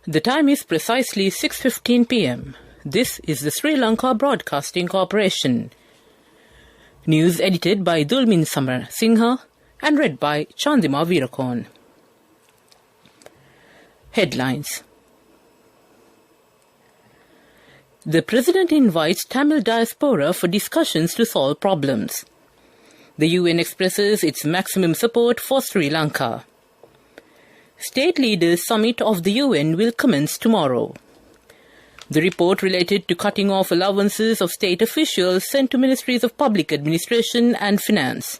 The time is precisely 6:15 p.m. This is the Sri Lanka Broadcasting Corporation. News edited by Dulmin Samar Singha and read by Chandima Veerakorn. Headlines. The President invites Tamil diaspora for discussions to solve problems. The UN expresses its maximum support for Sri Lanka. State Leaders Summit of the UN will commence tomorrow. The report related to cutting off allowances of state officials sent to Ministries of Public Administration and Finance.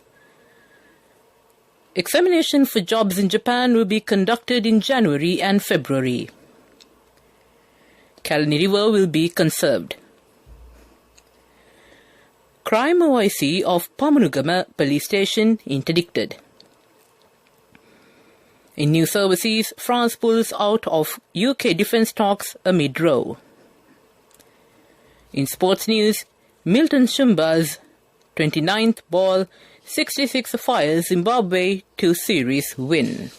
Examination for jobs in Japan will be conducted in January and February. Kalani River will be conserved. Crime OIC of Pamanugama Police Station interdicted. In news overseas, France pulls out of UK defence talks amid row. In sports news, Milton Shumba's 29th ball 66 fires Zimbabwe to series win.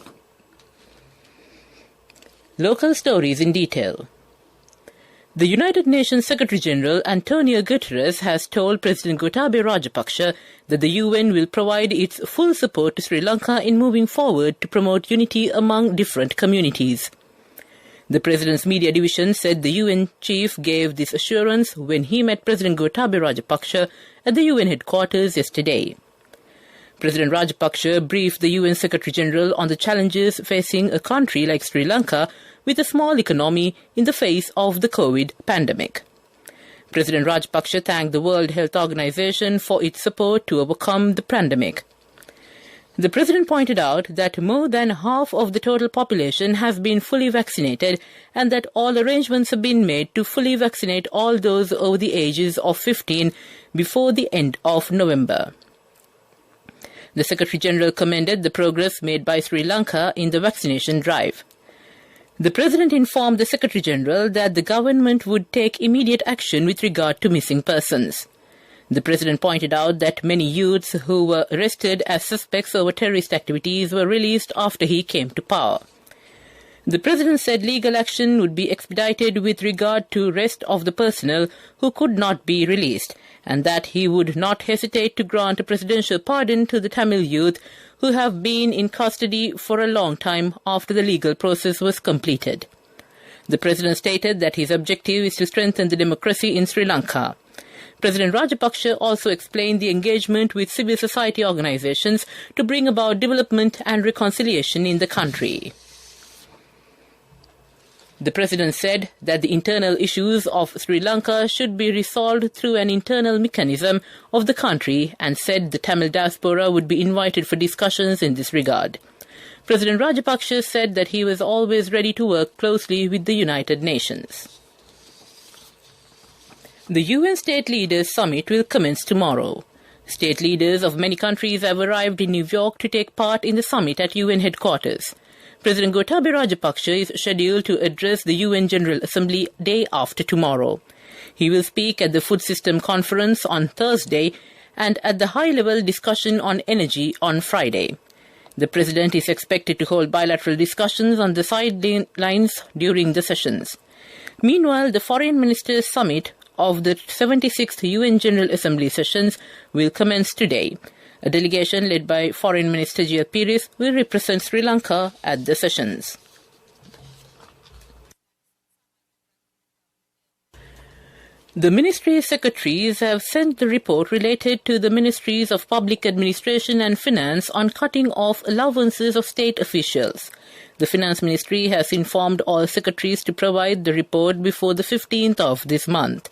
Local stories in detail. The United Nations Secretary-General Antonio Guterres has told President Gotabaya Rajapaksa that the UN will provide its full support to Sri Lanka in moving forward to promote unity among different communities. The President's media division said the UN chief gave this assurance when he met President Gotabaya Rajapaksa at the UN headquarters yesterday. President Rajapaksa briefed the UN Secretary-General on the challenges facing a country like Sri Lanka with a small economy in the face of the COVID pandemic. President Rajapaksa thanked the World Health Organization for its support to overcome the pandemic. The President pointed out that more than half of the total population has been fully vaccinated and that all arrangements have been made to fully vaccinate all those over the ages of 15 before the end of November. The Secretary-General commended the progress made by Sri Lanka in the vaccination drive. The President informed the Secretary-General that the government would take immediate action with regard to missing persons. The President pointed out that many youths who were arrested as suspects over terrorist activities were released after he came to power. The President said legal action would be expedited with regard to rest of the personnel who could not be released, and that he would not hesitate to grant a presidential pardon to the Tamil youth who have been in custody for a long time after the legal process was completed. The President stated that his objective is to strengthen the democracy in Sri Lanka. President Rajapaksa also explained the engagement with civil society organizations to bring about development and reconciliation in the country. The President said that the internal issues of Sri Lanka should be resolved through an internal mechanism of the country and said the Tamil diaspora would be invited for discussions in this regard. President Rajapaksa said that he was always ready to work closely with the United Nations. The UN State Leaders Summit will commence tomorrow. State leaders of many countries have arrived in New York to take part in the summit at UN headquarters. President Gotabaya Rajapaksa is scheduled to address the UN General Assembly day after tomorrow. He will speak at the Food System Conference on Thursday and at the high-level discussion on energy on Friday. The President is expected to hold bilateral discussions on the sidelines during the sessions. Meanwhile, the Foreign Ministers' Summit of the 76th UN General Assembly sessions will commence today. A delegation led by Foreign Minister Gia Pires will represent Sri Lanka at the sessions. The Ministry Secretaries have sent the report related to the Ministries of Public Administration and Finance on cutting off allowances of state officials. The Finance Ministry has informed all secretaries to provide the report before the 15th of this month.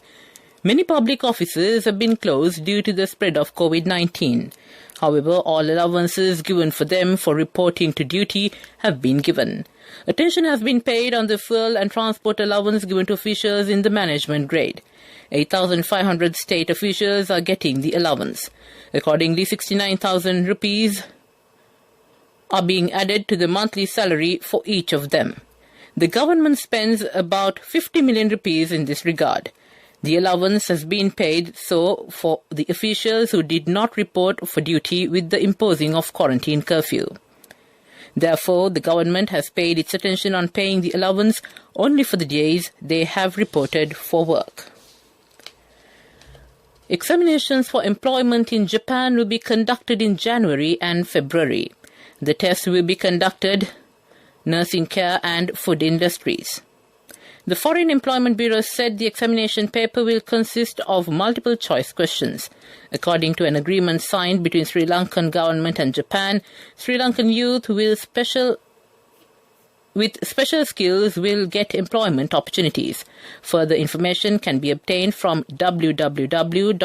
Many public offices have been closed due to the spread of COVID-19. However, all allowances given for them for reporting to duty have been given. Attention has been paid on the fuel and transport allowance given to officials in the management grade. 8,500 state officials are getting the allowance. Accordingly, 69,000 rupees are being added to the monthly salary for each of them. The government spends about 50 million rupees in this regard. The allowance has been paid for the officials who did not report for duty with the imposing of quarantine curfew. Therefore, the government has paid its attention on paying the allowance only for the days they have reported for work. Examinations for employment in Japan will be conducted in January and February. The tests will be conducted nursing care and food industries. The Foreign Employment Bureau said the examination paper will consist of multiple choice questions. According to an agreement signed between Sri Lankan government and Japan, Sri Lankan youth with special skills will get employment opportunities. Further information can be obtained from www.slbfe.lk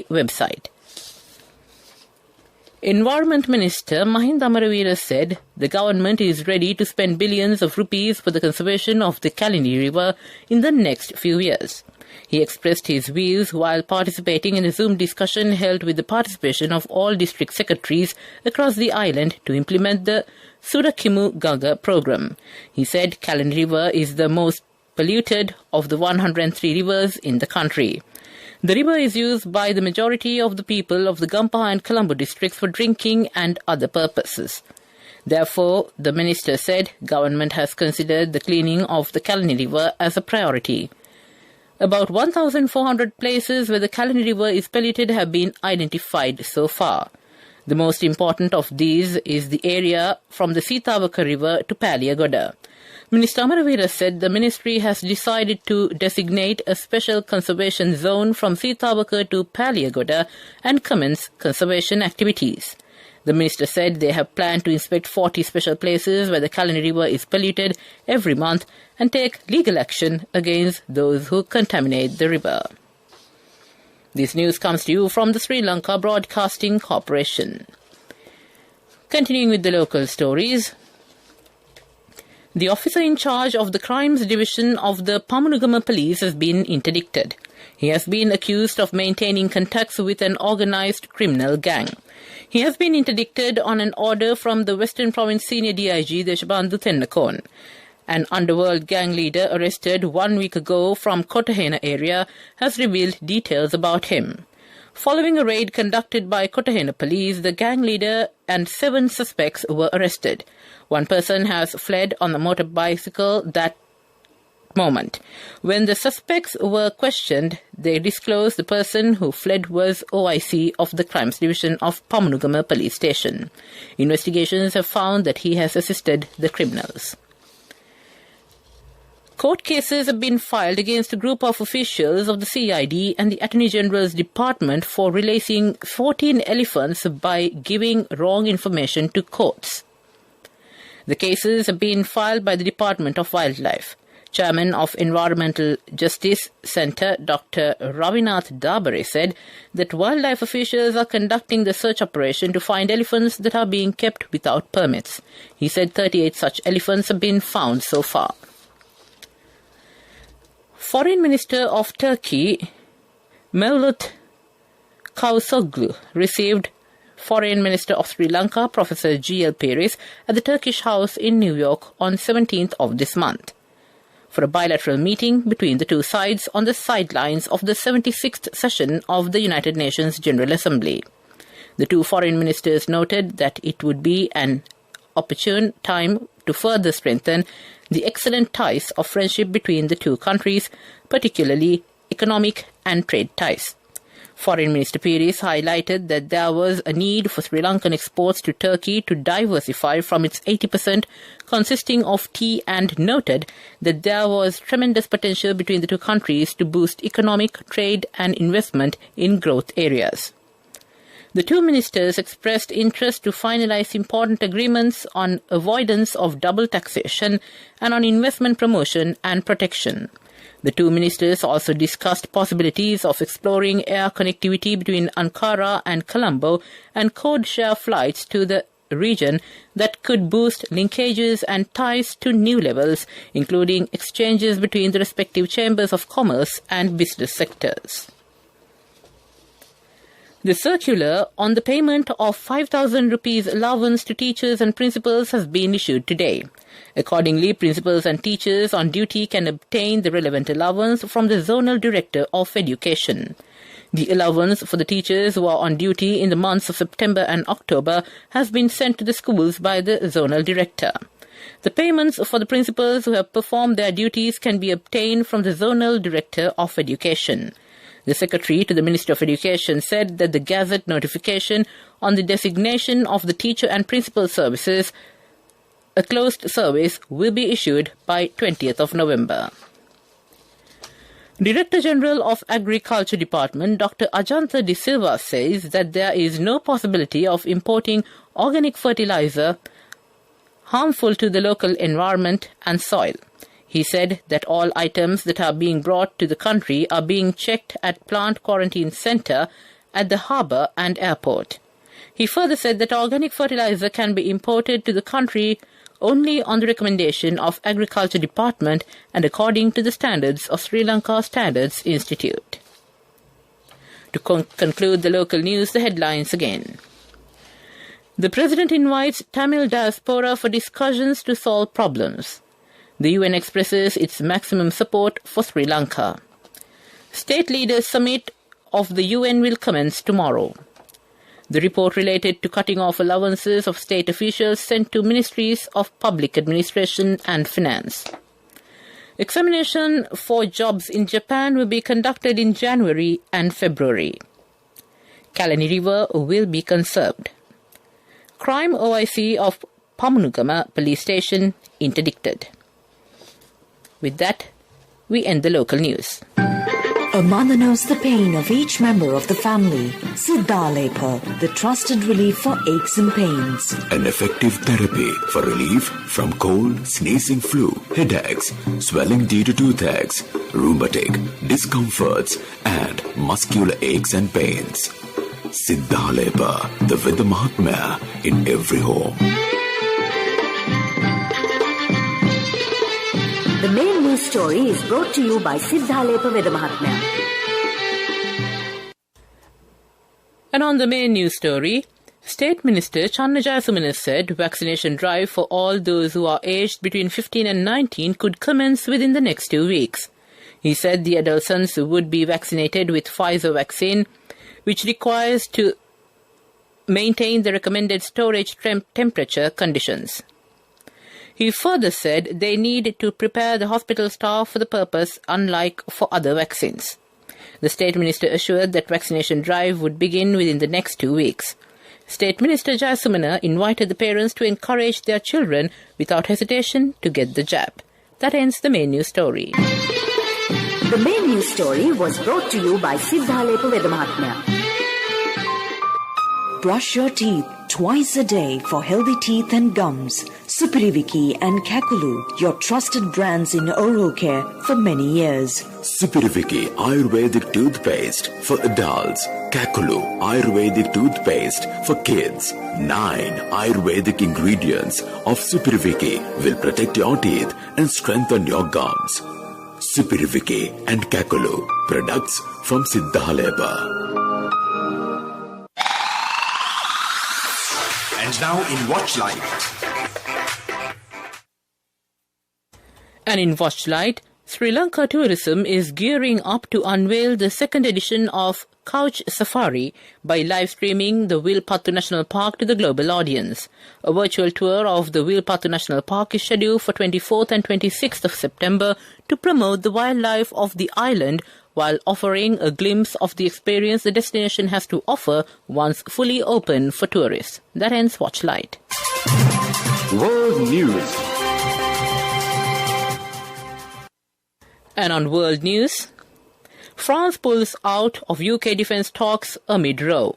website. Environment Minister Mahinda Amaraweera said the government is ready to spend billions of rupees for the conservation of the Kalini River in the next few years. He expressed his views while participating in a Zoom discussion held with the participation of all district secretaries across the island to implement the Surakimu Ganga program. He said Kalini River is the most polluted of the 103 rivers in the country. The river is used by the majority of the people of the Gampaha and Colombo districts for drinking and other purposes. Therefore, the minister said government has considered the cleaning of the Kalini River as a priority. About 1,400 places where the Kalini River is polluted have been identified so far. The most important of these is the area from the Sitavaka River to Paliagoda. Minister Amaraweera said the ministry has decided to designate a special conservation zone from Sitavaka to Paliagoda and commence conservation activities. The minister said they have planned to inspect 40 special places where the Kalini River is polluted every month and take legal action against those who contaminate the river. This news comes to you from the Sri Lanka Broadcasting Corporation. Continuing with the local stories, the officer in charge of the Crimes Division of the Pamanugama Police has been interdicted. He has been accused of maintaining contacts with an organised criminal gang. He has been interdicted on an order from the Western Province Senior DIG Deshabandhu Tennakon. An underworld gang leader arrested 1 week ago from Kotahena area has revealed details about him. Following a raid conducted by Kotahena police, the gang leader and 7 suspects were arrested. One person has fled on the motorbicycle that moment. When the suspects were questioned, they disclosed the person who fled was OIC of the Crimes Division of Pamanugama Police Station. Investigations have found that he has assisted the criminals. Court cases have been filed against a group of officials of the CID and the Attorney General's Department for releasing 14 elephants by giving wrong information to courts. The cases have been filed by the Department of Wildlife. Chairman of Environmental Justice Centre, Dr. Ravinath Dabare, said that wildlife officials are conducting the search operation to find elephants that are being kept without permits. He said 38 such elephants have been found so far. Foreign Minister of Turkey, Mevlut Cavusoglu, received Foreign Minister of Sri Lanka, Professor G.L. Peris, at the Turkish House in New York on 17th of this month for a bilateral meeting between the two sides on the sidelines of the 76th session of the United Nations General Assembly. The two foreign ministers noted that it would be an opportune time to further strengthen the excellent ties of friendship between the two countries, particularly economic and trade ties. Foreign Minister Peris highlighted that there was a need for Sri Lankan exports to Turkey to diversify from its 80% consisting of tea and noted that there was tremendous potential between the two countries to boost economic, trade and investment in growth areas. The two ministers expressed interest to finalize important agreements on avoidance of double taxation and on investment promotion and protection. The two ministers also discussed possibilities of exploring air connectivity between Ankara and Colombo and code-share flights to the region that could boost linkages and ties to new levels, including exchanges between the respective chambers of commerce and business sectors. The circular on the payment of 5,000 rupees allowance to teachers and principals has been issued today. Accordingly, principals and teachers on duty can obtain the relevant allowance from the Zonal Director of Education. The allowance for the teachers who are on duty in the months of September and October has been sent to the schools by the zonal director. The payments for the principals who have performed their duties can be obtained from the zonal director of education. The secretary to the Ministry of Education said that the Gazette notification on the designation of the teacher and principal services, a closed service, will be issued by 20th of November. Director General of Agriculture Department Dr. Ajantha De Silva says that there is no possibility of importing organic fertilizer harmful to the local environment and soil. He said that all items that are being brought to the country are being checked at Plant Quarantine Centre at the harbour and airport. He further said that organic fertilizer can be imported to the country only on the recommendation of Agriculture Department and according to the standards of Sri Lanka Standards Institute. To conclude the local news, the headlines again. The President invites Tamil diaspora for discussions to solve problems. The UN expresses its maximum support for Sri Lanka. State Leaders Summit of the UN will commence tomorrow. The report related to cutting off allowances of state officials sent to Ministries of Public Administration and Finance. Examination for jobs in Japan will be conducted in January and February. Kalani River will be conserved. Crime OIC of Pamunugama Police Station interdicted. With that, we end the local news. A mother knows the pain of each member of the family. Siddhalepa, the trusted relief for aches and pains. An effective therapy for relief from cold, sneezing, flu, headaches, swelling due to toothaches, rheumatic, discomforts, and muscular aches and pains. Siddhalepa, the Veda Mahatmya in every home. The main news story is brought to you by Siddhalepa Veda Mahatmya. And on the main news story, State Minister Channa Jayasumana said vaccination drive for all those who are aged between 15 and 19 could commence within the next 2 weeks. He said the adolescents would be vaccinated with Pfizer vaccine, which requires to maintain the recommended storage temperature conditions. He further said they need to prepare the hospital staff for the purpose, unlike for other vaccines. The State Minister assured that vaccination drive would begin within the next 2 weeks. State Minister Jayasumana invited the parents to encourage their children without hesitation to get the jab. That ends the main news story. The main news story was brought to you by Siddhalepa Veda Mahatmya. Brush your teeth twice a day for healthy teeth and gums. Supiriviki and Kakulu, your trusted brands in oral care for many years. Supiriviki Ayurvedic toothpaste for adults. Kakulu Ayurvedic toothpaste for kids. 9 Ayurvedic ingredients of Supiriviki will protect your teeth and strengthen your gums. Supiriviki and Kakulu, products from Siddhalepa. And now in Watchlight. And in Watchlight, Sri Lanka Tourism is gearing up to unveil the second edition of Couch Safari by live streaming the Wilpattu National Park to the global audience. A virtual tour of the Wilpattu National Park is scheduled for 24th and 26th of September to promote the wildlife of the island while offering a glimpse of the experience the destination has to offer once fully open for tourists. That ends Watchlight. World News. And on World News, France pulls out of UK defence talks amid row.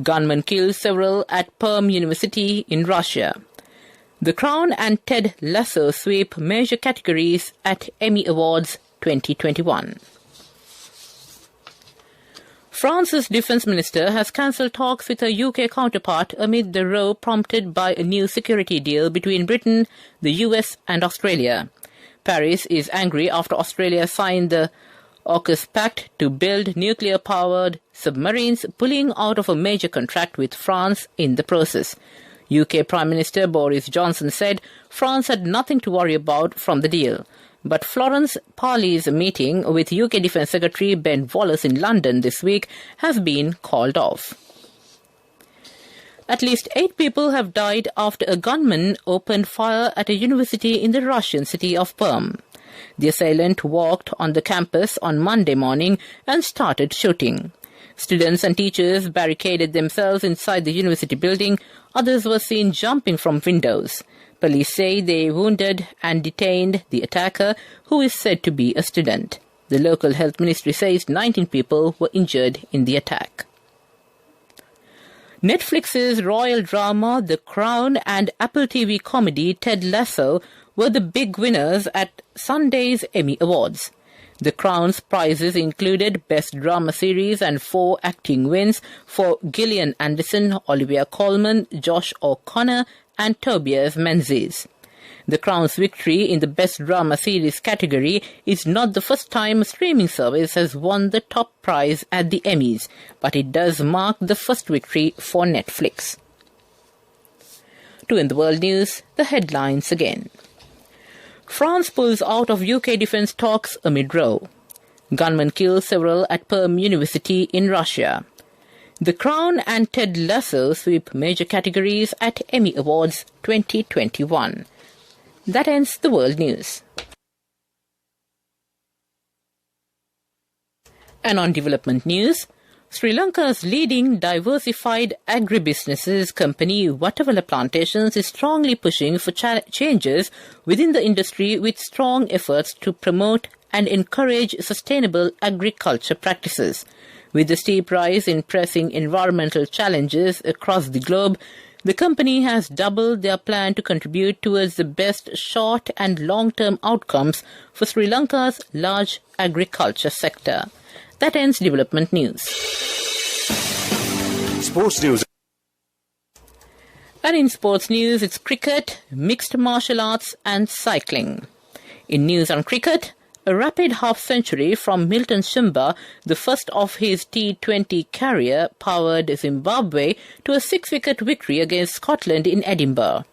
Gunman kills several at Perm University in Russia. The Crown and Ted Lasso sweep major categories at Emmy Awards 2021. France's defence minister has cancelled talks with her UK counterpart amid the row prompted by a new security deal between Britain, the US and Australia. Paris is angry after Australia signed the AUKUS Pact to build nuclear-powered submarines, pulling out of a major contract with France in the process. UK Prime Minister Boris Johnson said France had nothing to worry about from the deal. But Florence Parly's meeting with UK Defence Secretary Ben Wallace in London this week has been called off. At least 8 people have died after a gunman opened fire at a university in the Russian city of Perm. The assailant walked on the campus on Monday morning and started shooting. Students and teachers barricaded themselves inside the university building. Others were seen jumping from windows. Police say they wounded and detained the attacker, who is said to be a student. The local health ministry says 19 people were injured in the attack. Netflix's royal drama The Crown and Apple TV comedy Ted Lasso were the big winners at Sunday's Emmy Awards. The Crown's prizes included Best Drama Series and 4 acting wins for Gillian Anderson, Olivia Colman, Josh O'Connor and Tobias Menzies. The Crown's victory in the Best Drama Series category is not the first time a streaming service has won the top prize at the Emmys, but it does mark the first victory for Netflix. To end the world news, the headlines again. France pulls out of UK defence talks amid row. Gunman kills several at Perm University in Russia. The Crown and Ted Lasso sweep major categories at Emmy Awards 2021. That ends the world news. And on development news, Sri Lanka's leading diversified agribusinesses company Watavala Plantations is strongly pushing for changes within the industry with strong efforts to promote and encourage sustainable agriculture practices. With the steep rise in pressing environmental challenges across the globe, the company has doubled their plan to contribute towards the best short- and long-term outcomes for Sri Lanka's large agriculture sector. That ends development news. Sports news. And in sports news, it's cricket, mixed martial arts and cycling. In news on cricket, a rapid half-century from Milton Shumba, the first of his T20 career, powered Zimbabwe to a 6-wicket victory against Scotland in Edinburgh.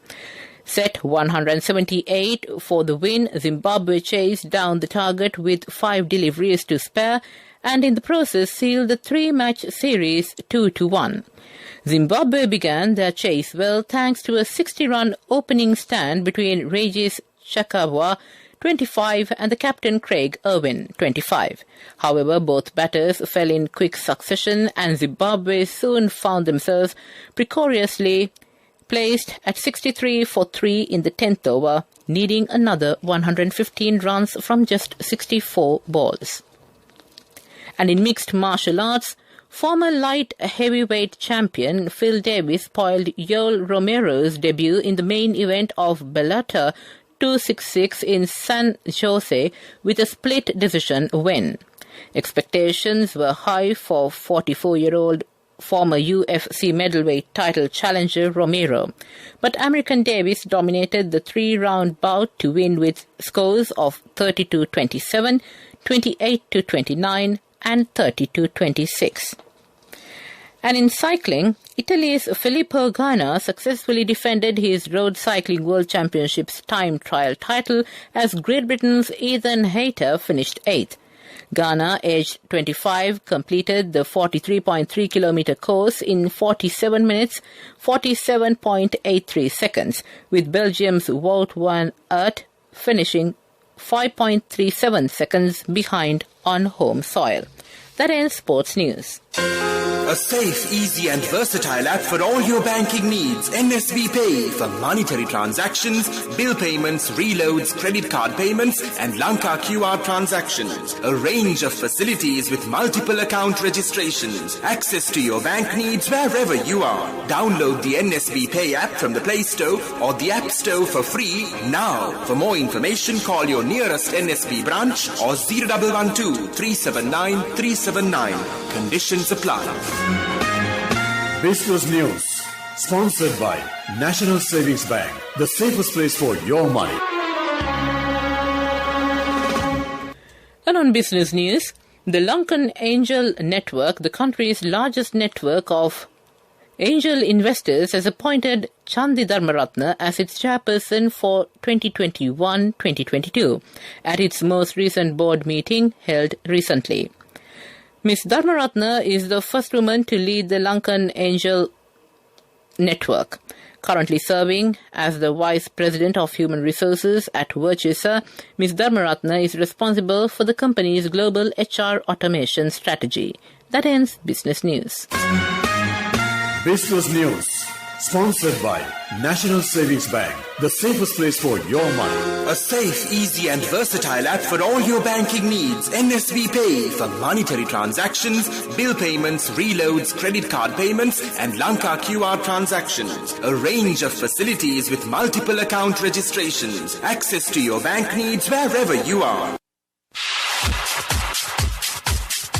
Set 178 for the win, Zimbabwe chased down the target with 5 deliveries to spare and in the process sealed the 3-match series 2-1. Zimbabwe began their chase well thanks to a 60-run opening stand between Regis Chakabwa, 25, and the captain Craig Irwin, 25. However, both batters fell in quick succession and Zimbabwe soon found themselves precariously placed at 63 for 3 in the 10th over, needing another 115 runs from just 64 balls. And in mixed martial arts, former light heavyweight champion Phil Davis spoiled Yoel Romero's debut in the main event of Bellator 266 in San Jose with a split decision win. Expectations were high for 44-year-old former UFC middleweight title challenger Romero, but American Davis dominated the 3-round bout to win with scores of 30-27, 28-29 and 30-26. And in cycling, Italy's Filippo Ganna successfully defended his Road Cycling World Championships time trial title as Great Britain's Ethan Hayter finished 8th. Ganna, aged 25, completed the 43.3-kilometre course in 47 minutes, 47.83 seconds, with Belgium's Wout van Aert finishing 5.37 seconds behind on home soil. That ends sports news. A safe, easy and versatile app for all your banking needs. NSB Pay for monetary transactions, bill payments, reloads, credit card payments and Lanka QR transactions. A range of facilities with multiple account registrations. Access to your bank needs wherever you are. Download the NSB Pay app from the Play Store or the App Store for free now. For more information, call your nearest NSB branch or 0112 379 379. Conditions apply. This was news, sponsored by National Savings Bank, the safest place for your money. And on business news, the Lankan Angel Network, the country's largest network of Angel Investors has appointed Chandi Dharmaratne as its chairperson for 2021-2022 at its most recent board meeting held recently. Ms. Dharmaratne is the first woman to lead the Lankan Angel Network. Currently serving as the Vice President of Human Resources at Virtusa, Ms. Dharmaratne is responsible for the company's global HR automation strategy. That ends Business News. Business News, sponsored by National Savings Bank, the safest place for your money. A safe, easy and versatile app for all your banking needs. NSB Pay for monetary transactions, bill payments, reloads, credit card payments and Lanka QR transactions. A range of facilities with multiple account registrations. Access to your bank needs wherever you are.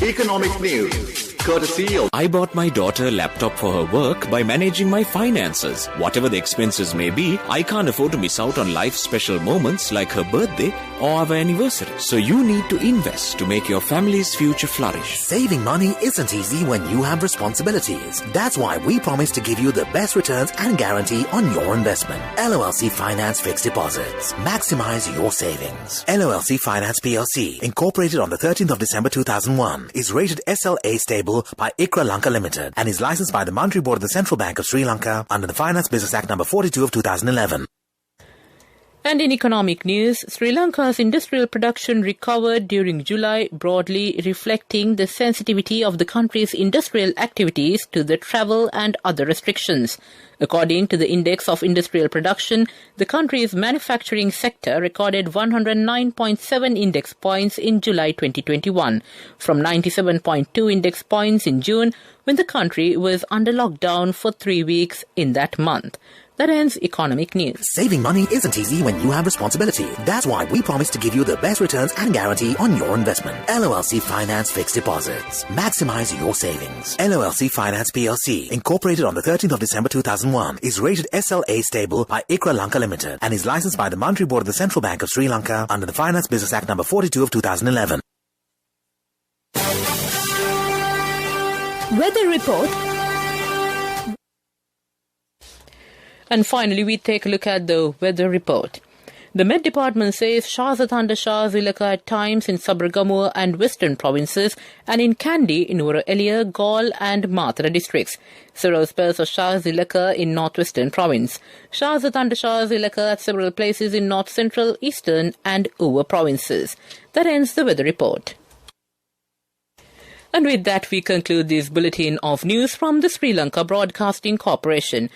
Economic news, courtesy of... I bought my daughter a laptop for her work by managing my finances. Whatever the expenses may be, I can't afford to miss out on life's special moments like her birthday or our anniversary. So you need to invest to make your family's future flourish. Saving money isn't easy when you have responsibilities. That's why we promise to give you the best returns and guarantee on your investment. LOLC Finance Fixed Deposits. Maximize your savings. LOLC Finance PLC, incorporated on the 13th of December 2001, is rated SLA stable by ICRA Lanka Limited and is licensed by the Monetary Board of the Central Bank of Sri Lanka under the Finance Business Act No. 42 of 2011. And in economic news, Sri Lanka's industrial production recovered during July, broadly reflecting the sensitivity of the country's industrial activities to the travel and other restrictions. According to the Index of Industrial Production, the country's manufacturing sector recorded 109.7 index points in July 2021, from 97.2 index points in June, when the country was under lockdown for 3 weeks in that month. That ends economic news. Saving money isn't easy when you have responsibility. That's why we promise to give you the best returns and guarantee on your investment. LOLC Finance Fixed Deposits. Maximize your savings. LOLC Finance PLC, incorporated on the 13th of December 2001, is rated SLA stable by ICRA Lanka Limited and is licensed by the Monetary Board of the Central Bank of Sri Lanka under the Finance Business Act No. 42 of 2011. Weather report. And finally, we take a look at the weather report. The Met Department says showers and thundershowers will occur at times in Sabaragamuwa and western provinces and in Kandy, Nuwara Eliya, Galle and Matara districts. Several spells of showers will occur in northwestern province. Showers and thundershowers will occur at several places in north central, eastern and Uva provinces. That ends the weather report. And with that, we conclude this bulletin of news from the Sri Lanka Broadcasting Corporation.